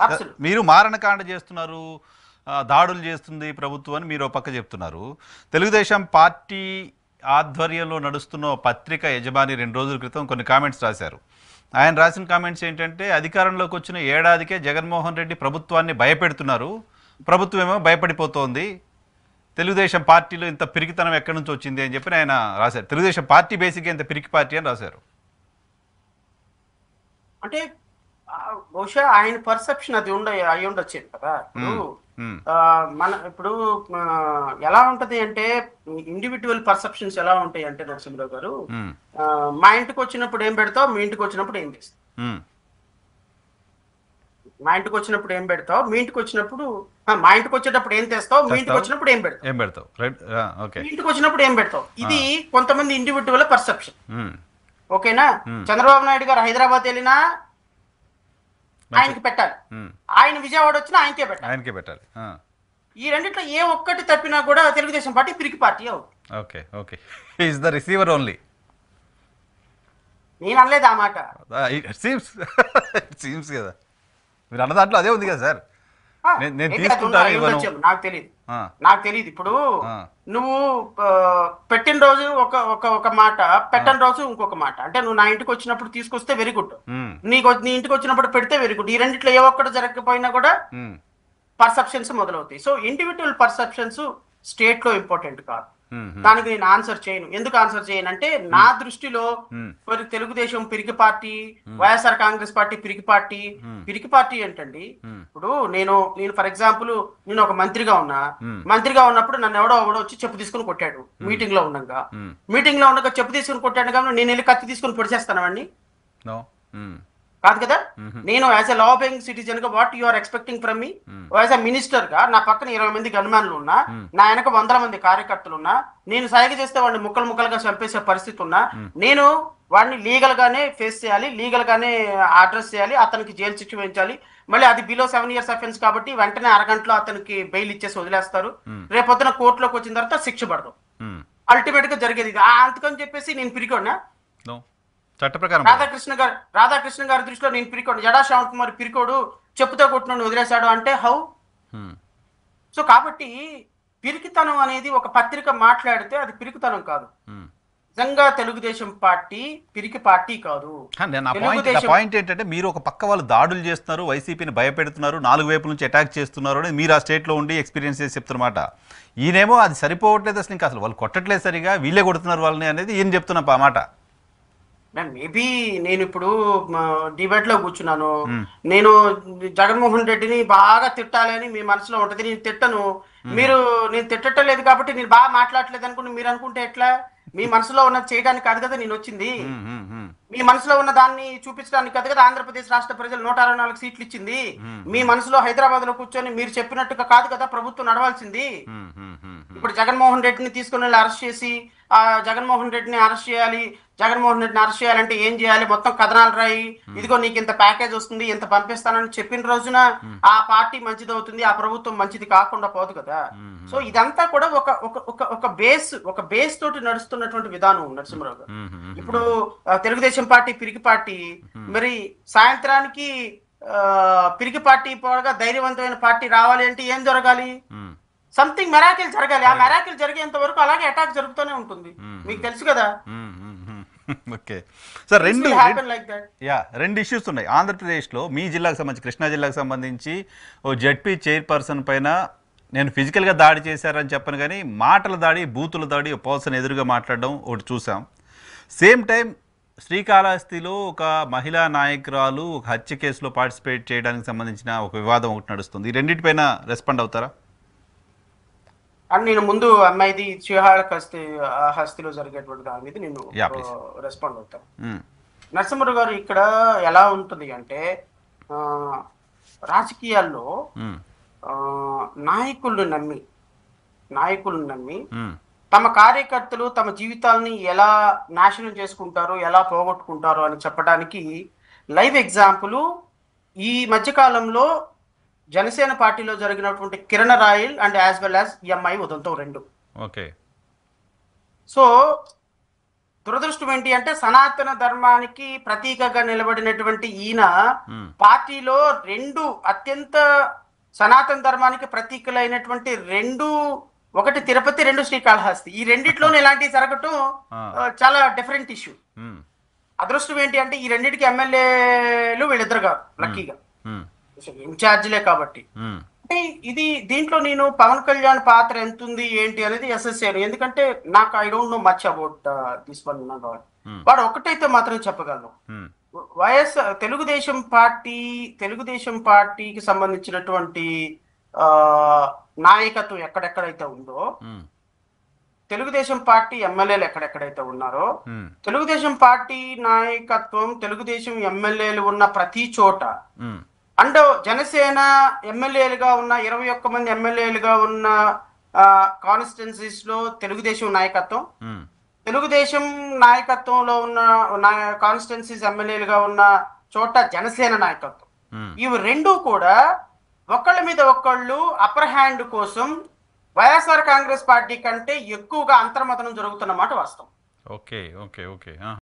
Absolute. మీరు మారణకాండ చేస్తున్నారు, దాడులు చేస్తుంది ప్రభుత్వం అని మీరు ఒక పక్క చెప్తున్నారు. తెలుగుదేశం పార్టీ ఆధ్వర్యంలో నడుస్తున్న ఓ పత్రిక యజమాని 2 రోజుల క్రితం కొన్ని కామెంట్స్ రాశారు. ఆయన రాసిన కామెంట్స్ ఏంటంటే, అధికారంలోకి వచ్చిన ఏడాదికే జగన్మోహన్ రెడ్డి ప్రభుత్వాన్ని భయపెడుతున్నారు, ప్రభుత్వం ఏమో భయపడిపోతోంది, తెలుగుదేశం పార్టీలో ఇంత పిరికితనం ఎక్కడి నుంచి వచ్చింది అని చెప్పి ఆయన రాశారు. తెలుగుదేశం పార్టీ బేసిక్గా ఇంత పిరికి పార్టీ అని రాశారు. అంటే బహుశా ఆయన పర్సెప్షన్ అది అయి ఉండొచ్చు కదా. ఇప్పుడు ఇప్పుడు ఎలా ఉంటది అంటే, ఇండివిజువల్ పర్సెప్షన్స్ ఎలా ఉంటాయి అంటే నరసింహరావు గారు, మా ఇంటికి వచ్చినప్పుడు ఏం పెడతావు, మీ ఇంటికి వచ్చినప్పుడు ఏం చేస్తావు. మా ఇంటికి వచ్చినప్పుడు ఏం పెడతావు, మీ ఇంటికి వచ్చినప్పుడు మా ఇంటికి వచ్చేటప్పుడు ఏం తెస్తావు, మీ ఇంటికి వచ్చినప్పుడు ఏం పెడతావు, మీ ఇంటికి వచ్చినప్పుడు ఏం పెడతావు. ఇది కొంతమంది ఇండివిజువల్ పర్సెప్షన్. ఓకేనా. చంద్రబాబు నాయుడు గారు హైదరాబాద్ వెళ్ళినా ఆయనకి పెట్టాలి, ఆయన విజయవాడ వచ్చినా ఆయనకే పెట్టాలి. ఈ రెండిట్లో ఏ ఒక్కటి తప్పినా కూడా తెలుగుదేశం పార్టీ పిరికి పార్టీ అవుతుంది. Okay okay, is the receiver only. నేను అనలేదు ఆ మాట. సీమ్స్ కదా, మీరు అన్న దాంట్లో అదే ఉంది కదా సార్. నాకు తెలియదు. ఇప్పుడు నువ్వు పెట్టిన రోజు ఒక మాట, పెట్టని రోజు ఇంకొక మాట. అంటే నువ్వు నా ఇంటికి వచ్చినప్పుడు తీసుకొస్తే వెరీ గుడ్, నీ ఇంటికి వచ్చినప్పుడు పెడితే వెరీ గుడ్. ఈ రెండిట్లో ఏ ఒక్కటి జరగకపోయినా కూడా పర్సెప్షన్స్ మొదలవుతాయి. సో ఇండివిజువల్ పర్సెప్షన్స్ స్టేట్ లో ఇంపార్టెంట్ కాదు. దానికి నేను ఆన్సర్ చేయను. ఎందుకు ఆన్సర్ చేయను అంటే, నా దృష్టిలో మరి తెలుగుదేశం పిరికి పార్టీ, వైఎస్ఆర్ కాంగ్రెస్ పార్టీ పిరికి పార్టీ. పిరికి పార్టీ ఏంటండి, ఇప్పుడు నేను ఫర్ ఎగ్జాంపుల్ నేను ఒక మంత్రిగా ఉన్నప్పుడు నన్ను ఎవడో వచ్చి చెప్పు తీసుకుని కొట్టాడు మీటింగ్ లో ఉండగా చెప్పు తీసుకుని కొట్టాడు కాబట్టి నేను వెళ్ళి కత్తి తీసుకుని పొడిచేస్తానండి? కాదు కదా. నేను as a law abiding citizen గా what you are expecting from me? As a minister గా నా పక్కన 20 మంది గన్మ్యాన్లు ఉన్నా, నా వెనక 100 మంది కార్యకర్తలు ఉన్నా, నేను సైగ చేస్తే వాడిని ముక్కలుగా చంపేసే పరిస్థితి ఉన్నా, నేను వాడిని లీగల్ గానే ఫేస్ చేయాలి, లీగల్ గానే అడ్రస్ చేయాలి, అతనికి జైలు శిక్ష వేయించాలి. మళ్ళీ అది బిలో 7 years అఫెన్స్ కాబట్టి వెంటనే అరగంటలో అతనికి బెయిల్ ఇచ్చేసి వదిలేస్తారు. రేపొద్దున కోర్టులోకి వచ్చిన తర్వాత శిక్ష పడదు. అల్టిమేట్ గా జరిగేది ఇది. అంతకని చెప్పేసి నేను పిరికోనా? రాధాకృష్ణ గారి దృష్టిలో నేను పిరికోడు, జడా శ్యామ్ కుమార్ పిరికోడు, చెప్పుతో కొట్టిన వదిలేశాడు అంటే హౌ? సో కాబట్టి పిరికితనం అనేది ఒక పత్రిక మాట్లాడితే అది పిరికితనం కాదు. నిజంగా తెలుగుదేశం పార్టీ పిరికి పార్టీ కాదు. పాయింట్ ఏంటంటే, మీరు ఒక పక్క వాళ్ళు దాడులు చేస్తున్నారు, వైసీపీని భయపెడుతున్నారు, 4 వైపుల నుంచి అటాక్ చేస్తున్నారు అని మీరు ఆ స్టేట్లో ఉండి ఎక్స్పీరియన్స్ చేసి చెప్తున్నమాట. ఈయనేమో అది సరిపోవట్లేదు, అసలు వాళ్ళు కొట్టట్లేదు సరిగా, వీళ్ళే కొడుతున్నారు వాళ్ళని అనేది ఈయన చెప్తున్న మాట. మేబీ నేను ఇప్పుడు డిబేట్ లో కూర్చున్నాను, నేను జగన్మోహన్ రెడ్డిని బాగా తిట్టాలని మీ మనసులో ఉంటది, నేను తిట్టను. నేను తిట్టడం లేదు కాబట్టి నేను బాగా మాట్లాడలేదు అనుకుంటే మీరు అనుకుంటే ఎట్లా? మీ మనసులో ఉన్నది చేయడానికి కాదు కదా నేను వచ్చింది. మీ మనసులో ఉన్న దాన్ని చూపించడానికి కాదు కదా ఆంధ్రప్రదేశ్ రాష్ట్ర ప్రజలు 164 సీట్లు ఇచ్చింది. మీ మనసులో హైదరాబాద్ లో కూర్చొని మీరు చెప్పినట్టుగా కాదు కదా ప్రభుత్వం నడవాల్సింది. ఇప్పుడు జగన్మోహన్ రెడ్డిని తీసుకుని వెళ్ళి అరెస్ట్ చేసి, జగన్మోహన్ రెడ్డిని అరెస్ట్ చేయాలంటే ఏం చేయాలి, మొత్తం కథనాలు రాయి, ఇదిగో నీకు ఇంత ప్యాకేజ్ వస్తుంది, ఇంత పంపిస్తానని చెప్పిన రోజున ఆ పార్టీ మంచిది అవుతుంది, ఆ ప్రభుత్వం మంచిది కాకుండా పోదు కదా. సో ఇదంతా కూడా ఒక బేస్ తోటి నడుస్తున్నటువంటి విధానం నరసింహరావు గారు. ఇప్పుడు తెలుగుదేశం పార్టీ పిరికి పార్టీ, మరి సాయంత్రానికి పిరికి పార్టీ పోగా ధైర్యవంతమైన పార్టీ రావాలి అంటే ఏం జరగాలి? సంథింగ్ మెరాకిల్ జరగాలి. ఆ మెరాకిల్ జరిగేంత వరకు అలాగే అటాక్ జరుగుతూనే ఉంటుంది, మీకు తెలుసు కదా. ఓకే సార్, రెండు ఇష్యూస్ ఉన్నాయి ఆంధ్రప్రదేశ్లో. మీ జిల్లాకు సంబంధించి, కృష్ణా జిల్లాకు సంబంధించి ఓ జడ్పీ చైర్పర్సన్ పైన నేను ఫిజికల్గా దాడి చేశారని చెప్పను కానీ, మాటల దాడి, బూతుల దాడి, పర్సన్ ఎదురుగా మాట్లాడడం ఒకటి చూసాం. సేమ్ టైం శ్రీకాళహస్తిలో ఒక మహిళా నాయకురాలు ఒక హత్య కేసులో పార్టిసిపేట్ చేయడానికి సంబంధించిన ఒక వివాదం ఒకటి నడుస్తుంది. ఈ రెండింటిపైన రెస్పాండ్ అవుతారా? అని నేను ముందు అమ్మాయిది శ్రీకాళహస్తిలో జరిగేటువంటి దాని మీద నేను రెస్పాండ్ అవుతాను. నరసింహరావు గారు, ఇక్కడ ఎలా ఉంటుంది అంటే, రాజకీయాల్లో నాయకులను నమ్మి తమ కార్యకర్తలు తమ జీవితాలని ఎలా నాశనం చేసుకుంటారో, ఎలా పోగొట్టుకుంటారో అని చెప్పడానికి లైవ్ ఎగ్జాంపుల్ ఈ మధ్యకాలంలో జనసేన పార్టీలో జరిగినటువంటి Kiran royal and as well as MI ఉదంతం 2. ఓకే. సో దురదృష్టం ఏంటి అంటే సనాతన ధర్మానికి ప్రతీకగా నిలబడినటువంటి ఈయన ఉమ్, పార్టీలో రెండు అత్యంత సనాతన ధర్మానికి ప్రతీకలైనటువంటి రెండు, ఒకటి తిరుపతి, రెండు శ్రీకాళహస్తి, ఈ రెండిట్లోనే ఇలాంటివి జరగటం చాలా డిఫరెంట్ ఇష్యూ. ఉమ్, అదృష్టం ఏంటి అంటే ఈ రెండింటికి ఎమ్మెల్యేలు వీళ్ళిద్దరు కాదు, లక్కీగా ఉమ్, ఇన్ఛార్జీలే కాబట్టి. ఉమ్, అంటే దీంట్లో నేను పవన్ కళ్యాణ్ పాత్ర ఎంత ఉంది ఏంటి అనేది అసెస్ చేయను, ఎందుకంటే నాకు I don't know much about this one. వాడు ఒకటైతే మాత్రం చెప్పగలను, ఉమ్, తెలుగుదేశం పార్టీకి సంబంధించినటువంటి నాయకత్వం ఎక్కడెక్కడైతే ఉందో, ఉమ్, తెలుగుదేశం పార్టీ ఎమ్మెల్యేలు ఎక్కడెక్కడైతే ఉన్నారో, ఉమ్, తెలుగుదేశం పార్టీ నాయకత్వం, తెలుగుదేశం ఎమ్మెల్యేలు ఉన్న ప్రతి చోట, ఉమ్, అండ్ జనసేన ఎమ్మెల్యేలుగా ఉన్న 21 మంది ఎమ్మెల్యేలుగా ఉన్న కాన్స్టిట్యున్సీస్ లో తెలుగుదేశం నాయకత్వం, ఉమ్, తెలుగుదేశం నాయకత్వంలో ఉన్న కాన్స్టిట్యున్సీస్ ఎమ్మెల్యేలుగా ఉన్న చోట జనసేన నాయకత్వం, ఉమ్. ఇవి రెండు కూడా ఒకళ్ళ మీద ఒకళ్ళు అప్పర్ హ్యాండ్ కోసం వైఎస్ఆర్ కాంగ్రెస్ పార్టీ కంటే ఎక్కువగా అంతర్మతనం జరుగుతున్నమాట వాస్తవం. Okay okay okay